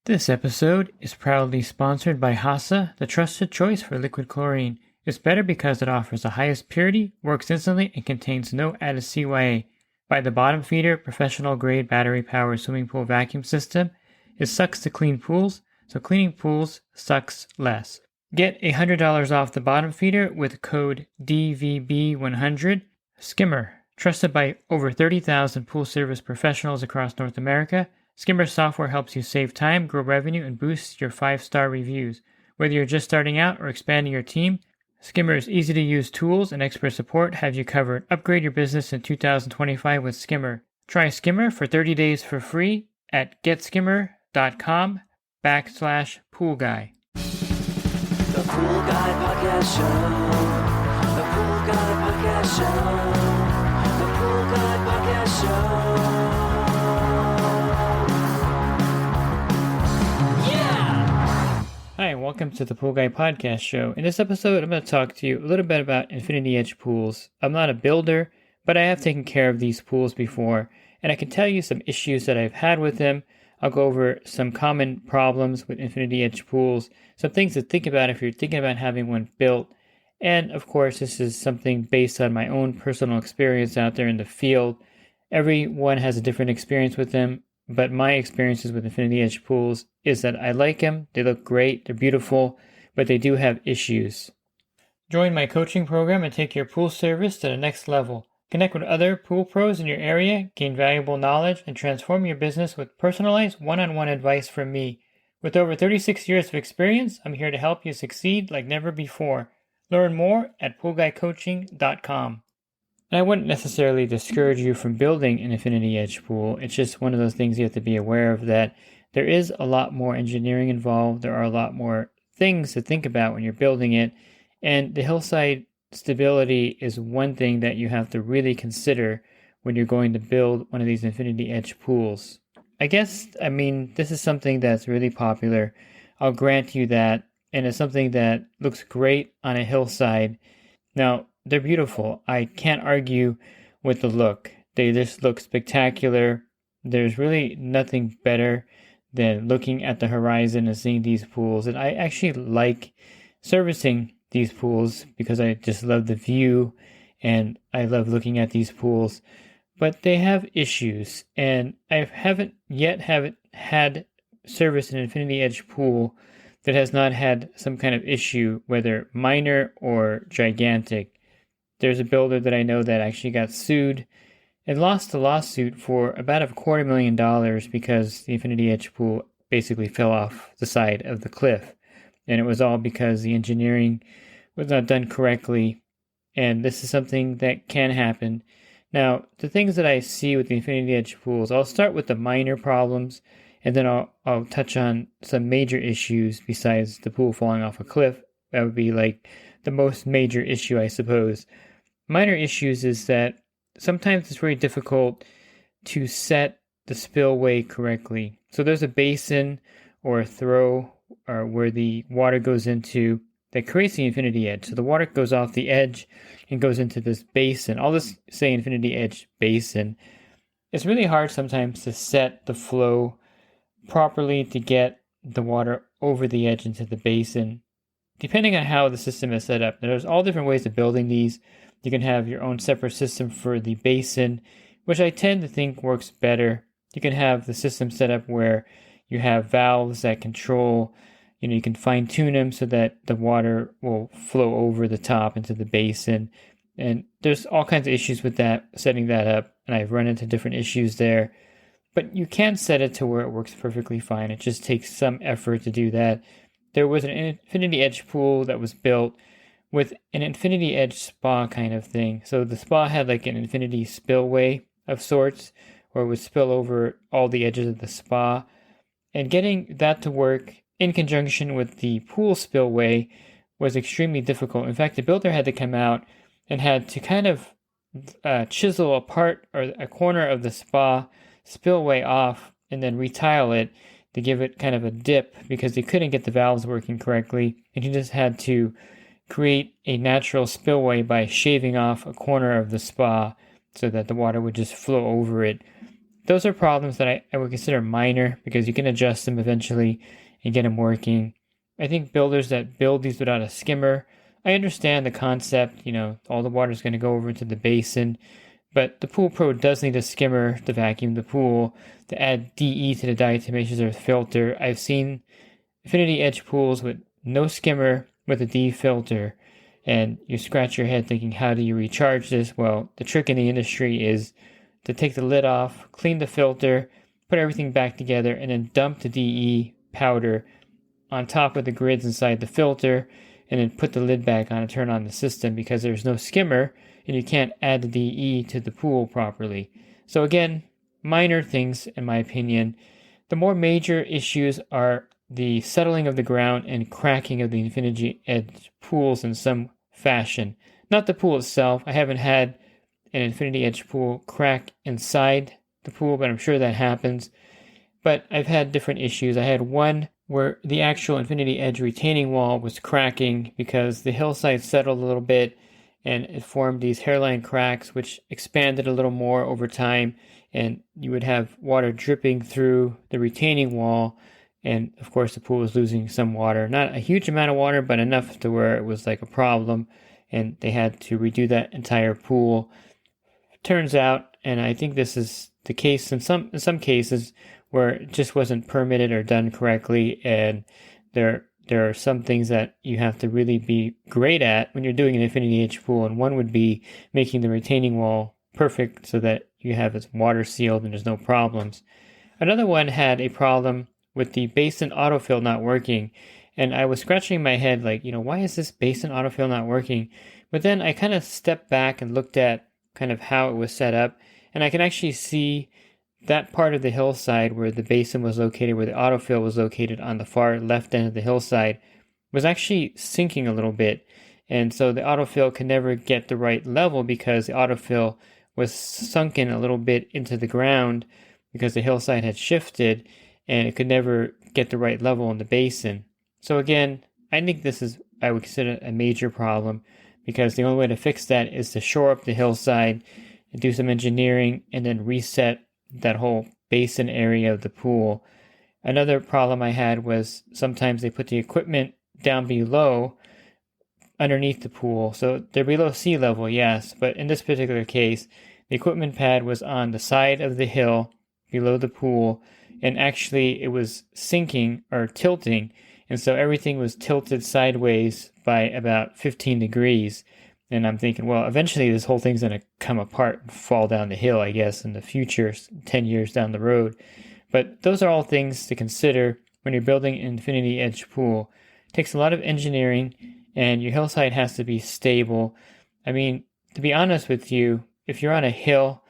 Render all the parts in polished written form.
This episode is proudly sponsored by HASA, the trusted choice for liquid chlorine. It's better because it offers the highest purity, works instantly, and contains no added CYA. By the bottom feeder, professional-grade battery-powered swimming pool vacuum system, it sucks to clean pools, so cleaning pools sucks less. Get $100 off the bottom feeder with code DVB100. Skimmer, trusted by over 30,000 pool service professionals across North America. Skimmer software helps you save time, grow revenue, and boost your 5-star reviews. Whether you're just starting out or expanding your team, Skimmer's easy-to-use tools and expert support have you covered. Upgrade your business in 2025 with Skimmer. Try Skimmer for 30 days for free at getskimmer.com/poolguy. The Pool Guy Podcast Show. The Pool Guy Podcast Show. The Pool Guy Podcast Show. Hi, and welcome to the Pool Guy Podcast Show. In this episode, I'm going to talk to you a little bit about Infinity Edge pools. I'm not a builder, but I have taken care of these pools before, and I can tell you some issues that I've had with them. I'll go over some common problems with Infinity Edge pools, some things to think about if you're thinking about having one built, and of course, this is something based on my own personal experience out there in the field. Everyone has a different experience with them, but my experiences with Infinity Edge pools is that I like them, they look great, they're beautiful, but they do have issues. Join my coaching program and take your pool service to the next level. Connect with other pool pros in your area, gain valuable knowledge, and transform your business with personalized one-on-one advice from me. With over 36 years of experience, I'm here to help you succeed like never before. Learn more at poolguycoaching.com. And I wouldn't necessarily discourage you from building an Infinity Edge pool. It's just one of those things you have to be aware of, that there is a lot more engineering involved. There are a lot more things to think about when you're building it. And the hillside stability is one thing that you have to really consider when you're going to build one of these Infinity Edge pools. This is something that's really popular. I'll grant you that. And it's something that looks great on a hillside. Now, they're beautiful. I can't argue with the look. They just look spectacular. There's really nothing better than looking at the horizon and seeing these pools. And I actually like servicing these pools because I just love the view and I love looking at these pools. But they have issues, and I haven't had service an Infinity Edge pool that has not had some kind of issue, whether minor or gigantic. There's a builder that I know that actually got sued and lost the lawsuit for about $250,000 because the Infinity Edge pool basically fell off the side of the cliff. And it was all because the engineering was not done correctly. And this is something that can happen. Now, the things that I see with the Infinity Edge pools, I'll start with the minor problems, and then I'll touch on some major issues besides the pool falling off a cliff. That would be like the most major issue, I suppose. Minor issues is that sometimes it's very difficult to set the spillway correctly. So there's a basin or a throw or where the water goes into that creates the Infinity Edge. So the water goes off the edge and goes into this basin. I'll just say Infinity Edge basin. It's really hard sometimes to set the flow properly to get the water over the edge into the basin, depending on how the system is set up. There's all different ways of building these. You can have your own separate system for the basin, which I tend to think works better. You can have the system set up where you have valves that control, you can fine tune them so that the water will flow over the top into the basin. And there's all kinds of issues with that, setting that up. And I've run into different issues there. But you can set it to where it works perfectly fine. It just takes some effort to do that. There was an Infinity Edge pool that was built with an Infinity Edge spa kind of thing. So the spa had like an infinity spillway of sorts, where it would spill over all the edges of the spa. And getting that to work in conjunction with the pool spillway was extremely difficult. In fact, the builder had to come out and had to kind of chisel a part or a corner of the spa spillway off and then retile it to give it kind of a dip because they couldn't get the valves working correctly. And he just had to create a natural spillway by shaving off a corner of the spa so that the water would just flow over it. those are problems that I would consider minor because you can adjust them eventually and get them working. I think builders that build these without a skimmer, I understand the concept, all the water is going to go over into the basin, but the Pool Pro does need a skimmer to vacuum the pool, to add DE to the diatomaceous filter. I've seen Infinity Edge pools with no skimmer with a D filter, and you scratch your head thinking, how do you recharge this? Well, the trick in the industry is to take the lid off, clean the filter, put everything back together, and then dump the DE powder on top of the grids inside the filter, and then put the lid back on and turn on the system because there's no skimmer and you can't add the DE to the pool properly. So again, minor things in my opinion. The more major issues are the settling of the ground and cracking of the Infinity Edge pools in some fashion. Not the pool itself. I haven't had an Infinity Edge pool crack inside the pool, but I'm sure that happens. But I've had different issues. I had one where the actual Infinity Edge retaining wall was cracking because the hillside settled a little bit and it formed these hairline cracks which expanded a little more over time, and you would have water dripping through the retaining wall, and of course the pool was losing some water. Not a huge amount of water, but enough to where it was like a problem, and they had to redo that entire pool. Turns out, and I think this is the case in some cases, where it just wasn't permitted or done correctly, and there are some things that you have to really be great at when you're doing an Infinity Edge pool, and one would be making the retaining wall perfect so that you have it water sealed and there's no problems. Another one had a problem with the basin autofill not working, and I was scratching my head like, why is this basin autofill not working? But then I kind of stepped back and looked at kind of how it was set up, and I can actually see that part of the hillside where the basin was located, where the autofill was located on the far left end of the hillside, was actually sinking a little bit. And so the autofill could never get the right level because the autofill was sunken a little bit into the ground because the hillside had shifted, and it could never get the right level in the basin. So again, I think this is, I would consider a major problem, because the only way to fix that is to shore up the hillside and do some engineering and then reset that whole basin area of the pool. Another problem I had was sometimes they put the equipment down below underneath the pool. So they're below sea level, yes, but in this particular case, the equipment pad was on the side of the hill below the pool, and actually it was sinking or tilting, and so everything was tilted sideways by about 15 degrees. And I'm thinking, well, eventually this whole thing's going to come apart and fall down the hill, I guess, in the future, 10 years down the road. But those are all things to consider when you're building an Infinity Edge pool. It takes a lot of engineering, and your hillside has to be stable. I mean, to be honest with you, if you're on a hill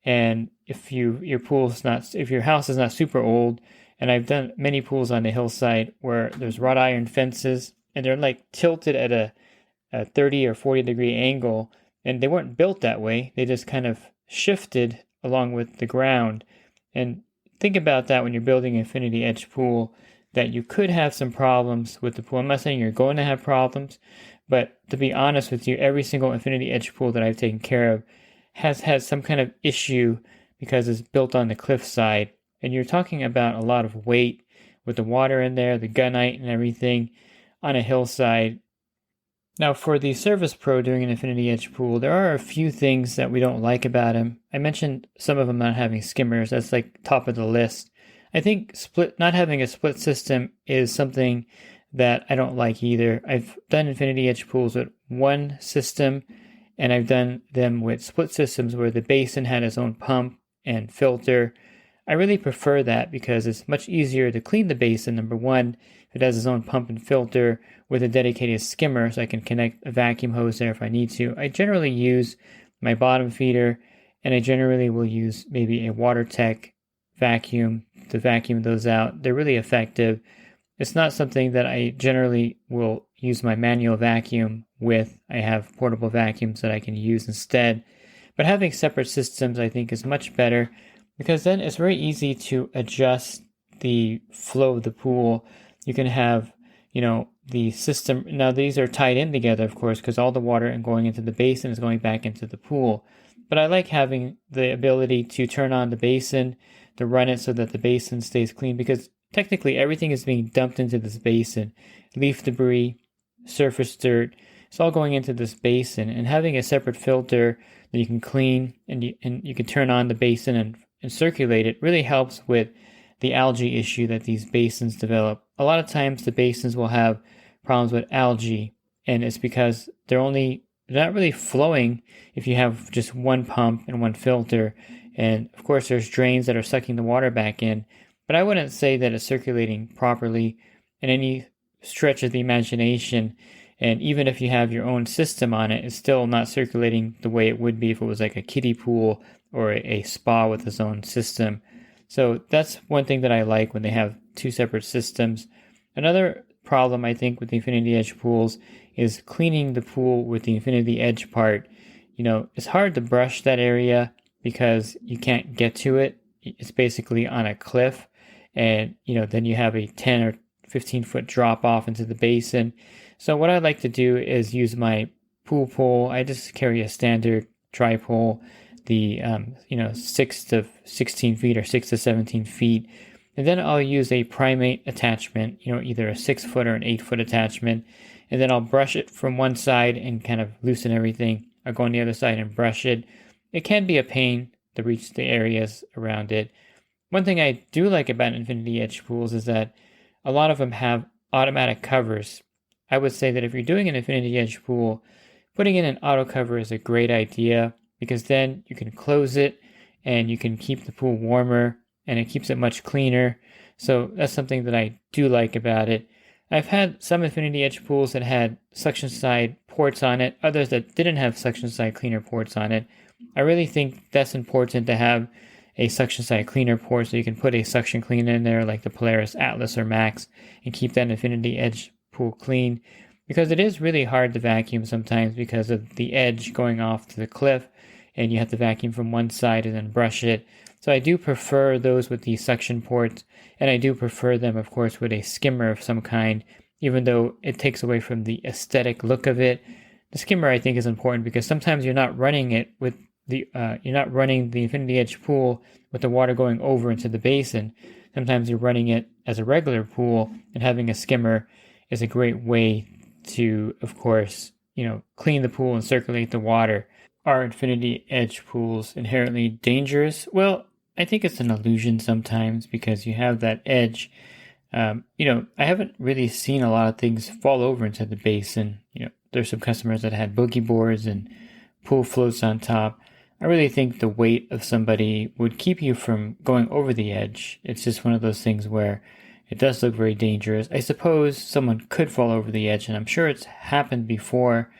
and if your house is not super old, and I've done many pools on the hillside where there's wrought iron fences and they're like tilted at a 30 or 40 degree angle, and they weren't built that way. They just kind of shifted along with the ground. And think about that when you're building an Infinity Edge pool, that you could have some problems with the pool. I'm not saying you're going to have problems, but to be honest with you, every single Infinity Edge pool that I've taken care of has had some kind of issue because it's built on the cliffside. And you're talking about a lot of weight with the water in there, the gunite and everything on a hillside. Now, for the Service Pro doing an Infinity Edge pool, there are a few things that we don't like about him. I mentioned some of them not having skimmers. That's like top of the list. I think not having a split system is something that I don't like either. I've done Infinity Edge pools with one system, and I've done them with split systems where the basin had its own pump and filter. I really prefer that because it's much easier to clean the basin, number one, if it has its own pump and filter with a dedicated skimmer, so I can connect a vacuum hose there if I need to. I generally use my bottom feeder, and I generally will use maybe a WaterTech vacuum to vacuum those out. They're really effective. It's not something that I generally will use my manual vacuum with. I have portable vacuums that I can use instead. But having separate systems, I think, is much better, because then it's very easy to adjust the flow of the pool. You can have, the system. Now, these are tied in together, of course, because all the water going into the basin is going back into the pool. but I like having the ability to turn on the basin, to run it so that the basin stays clean, because technically everything is being dumped into this basin. Leaf debris, surface dirt, it's all going into this basin, and having a separate filter that you can clean and you can turn on the basin and circulate it really helps with the algae issue that these basins develop. A lot of times the basins will have problems with algae, and it's because they're not really flowing if you have just one pump and one filter. And of course there's drains that are sucking the water back in, but I wouldn't say that it's circulating properly in any stretch of the imagination. And even if you have your own system on it, it's still not circulating the way it would be if it was like a kiddie pool or a spa with its own system. So that's one thing that I like when they have two separate systems. Another problem I think with the Infinity Edge pools is cleaning the pool with the Infinity Edge part. It's hard to brush that area because you can't get to it. It's basically on a cliff, and then you have a 10 or 15 foot drop off into the basin. So what I like to do is use my pool pole. I just carry a standard tri-pole, the 6 to 16 feet or 6 to 17 feet. And then I'll use a primate attachment, either a 6-foot or an 8-foot attachment. And then I'll brush it from one side and kind of loosen everything. I'll go on the other side and brush it. It can be a pain to reach the areas around it. One thing I do like about Infinity Edge pools is that a lot of them have automatic covers. I would say that if you're doing an Infinity Edge pool, putting in an auto cover is a great idea, because then you can close it and you can keep the pool warmer and it keeps it much cleaner. So that's something that I do like about it. I've had some Infinity Edge pools that had suction side ports on it, others that didn't have suction side cleaner ports on it. I really think that's important to have a suction side cleaner port, so you can put a suction cleaner in there like the Polaris Atlas or Max and keep that Infinity Edge pool clean, because it is really hard to vacuum sometimes because of the edge going off to the cliff, and you have to vacuum from one side and then brush it. So I do prefer those with the suction ports, and I do prefer them, of course, with a skimmer of some kind, even though it takes away from the aesthetic look of it. The skimmer, I think, is important because sometimes you're not running it with you're not running the Infinity Edge pool with the water going over into the basin. Sometimes you're running it as a regular pool, and having a skimmer is a great way to, of course, clean the pool and circulate the water. Are Infinity Edge pools inherently dangerous? Well, I think it's an illusion sometimes because you have that edge. I haven't really seen a lot of things fall over into the basin. There's some customers that had boogie boards and pool floats on top. I really think the weight of somebody would keep you from going over the edge. It's just one of those things where it does look very dangerous. I suppose someone could fall over the edge, and I'm sure it's happened before.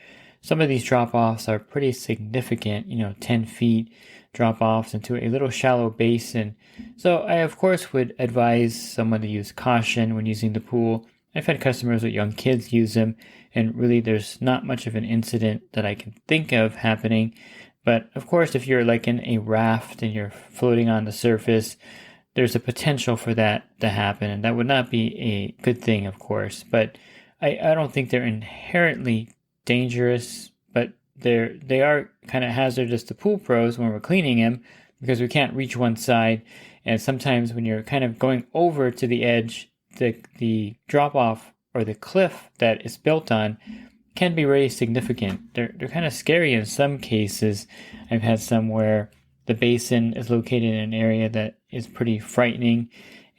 Some of these drop-offs are pretty significant, 10 feet drop-offs into a little shallow basin. So I, of course, would advise someone to use caution when using the pool. I've had customers with young kids use them, and really there's not much of an incident that I can think of happening. But of course, if you're like in a raft and you're floating on the surface, there's a potential for that to happen, and that would not be a good thing, of course. But I don't think they're inherently dangerous, but they are kind of hazardous to pool pros when we're cleaning them, because we can't reach one side, and sometimes when you're kind of going over to the edge, the drop off or the cliff that it's built on can be really significant. They're kind of scary in some cases. I've had some where the basin is located in an area that is pretty frightening,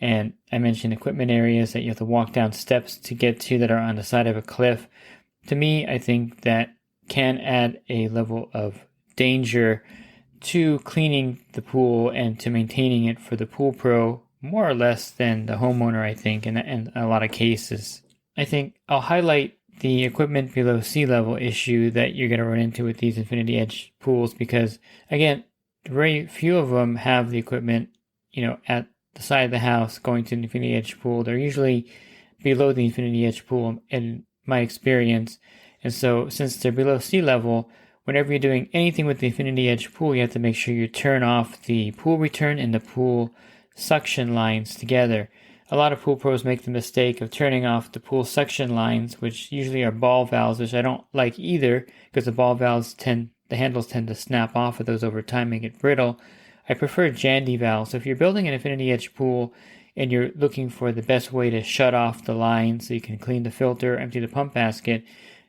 and I mentioned equipment areas that you have to walk down steps to get to that are on the side of a cliff. To me, I think that can add a level of danger to cleaning the pool and to maintaining it for the pool pro more or less than the homeowner, I think, in a lot of cases. I think I'll highlight the equipment below sea level issue that you're going to run into with these Infinity Edge pools, because again, very few of them have the equipment, at the side of the house going to the Infinity Edge pool. They're usually below the Infinity Edge pool in my experience. And so since they're below sea level, whenever you're doing anything with the Infinity Edge pool, you have to make sure you turn off the pool return and the pool suction lines together. A lot of pool pros make the mistake of turning off the pool suction lines, which usually are ball valves, which I don't like either, because the ball valves tend the handles tend to snap off of those over time and get brittle. I prefer Jandy valves. So if you're building an infinity edge pool and you're looking for the best way to shut off the line so you can clean the filter, empty the pump basket,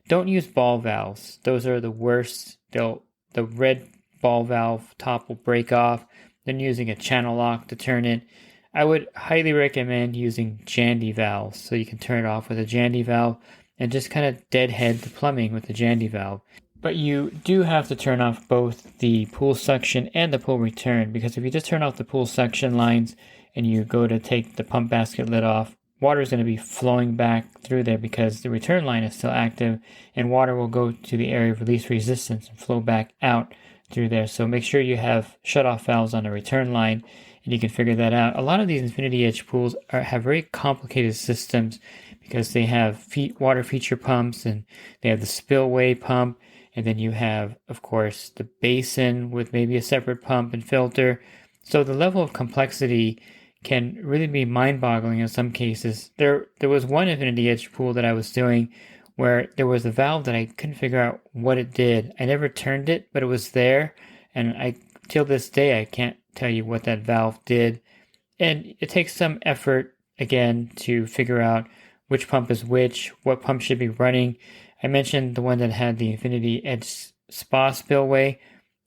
don't use ball valves. Those are the worst. The red ball valve top will break off. Then using a channel lock to turn it. I would highly recommend using Jandy valves so you can turn it off with a Jandy valve and just kind of deadhead the plumbing with the Jandy valve. But you do have to turn off both the pool suction and the pool return, because if you just turn off the pool suction lines and you go to take the pump basket lid off, water is going to be flowing back through there because the return line is still active, and water will go to the area of least resistance and flow back out through there. So make sure you have shut-off valves on the return line, and you can figure that out. A lot of these infinity edge pools have very complicated systems because they have water feature pumps, and they have the spillway pump, and then you have, of course, the basin with maybe a separate pump and filter. So the level of complexity can really be mind-boggling in some cases. There was one infinity edge pool that I was doing where there was a valve that I couldn't figure out what it did. I never turned it, but it was there, and till this day I can't tell you what that valve did. And it takes some effort, again, to figure out which pump is which, what pump should be running. I mentioned the one that had the infinity edge spa spillway.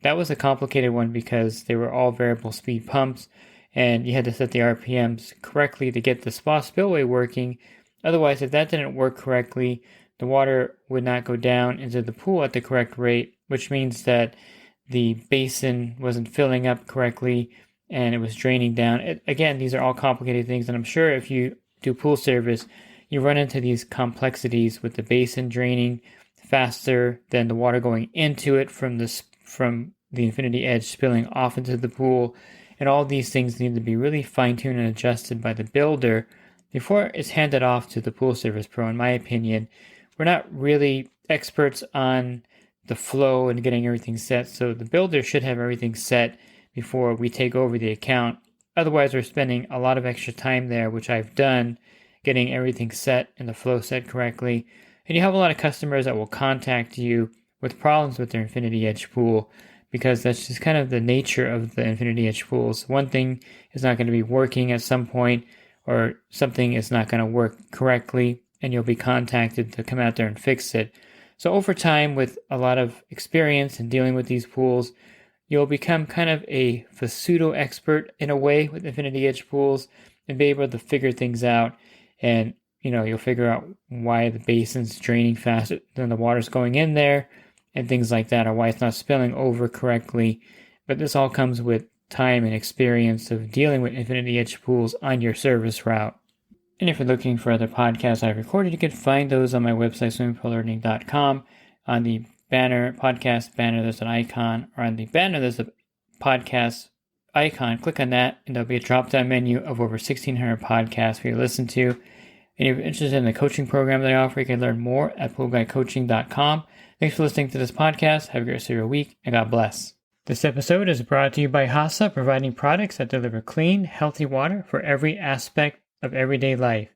That was a complicated one because they were all variable speed pumps, and you had to set the RPMs correctly to get the spa spillway working. Otherwise, if that didn't work correctly, the water would not go down into the pool at the correct rate, which means that the basin wasn't filling up correctly and it was draining down. Again, these are all complicated things, and I'm sure if you do pool service, you run into these complexities with the basin draining faster than the water going into it from the infinity edge spilling off into the pool. And all these things need to be really fine-tuned and adjusted by the builder before it's handed off to the pool service pro, in my opinion. We're not really experts on the flow and getting everything set, so the builder should have everything set before we take over the account. Otherwise, we're spending a lot of extra time there, which I've done, getting everything set and the flow set correctly. And you have a lot of customers that will contact you with problems with their infinity edge pool, because that's just kind of the nature of the infinity edge pools. One thing is not going to be working at some point, or something is not going to work correctly, and you'll be contacted to come out there and fix it. So over time, with a lot of experience in dealing with these pools, you'll become kind of a pseudo expert in a way with infinity edge pools and be able to figure things out. And you'll figure out why the basin's draining faster than the water's going in there and things like that, or why it's not spilling over correctly. But this all comes with time and experience of dealing with infinity edge pools on your service route. And if you're looking for other podcasts I've recorded, you can find those on my website, swimmingpoollearning.com. On the podcast banner, there's an icon, or on the banner, there's a podcast icon. Click on that, and there'll be a drop-down menu of over 1,600 podcasts for you to listen to. And if you're interested in the coaching program that I offer, you can learn more at poolguycoaching.com. Thanks for listening to this podcast. Have a great rest of your week, and God bless. This episode is brought to you by HASA, providing products that deliver clean, healthy water for every aspect of everyday life.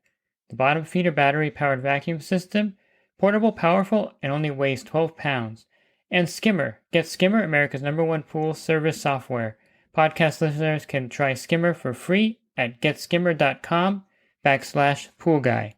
The bottom feeder battery-powered vacuum system, portable, powerful, and only weighs 12 pounds. And Skimmer. Get Skimmer, America's #1 pool service software. Podcast listeners can try Skimmer for free at getskimmer.com/poolguy.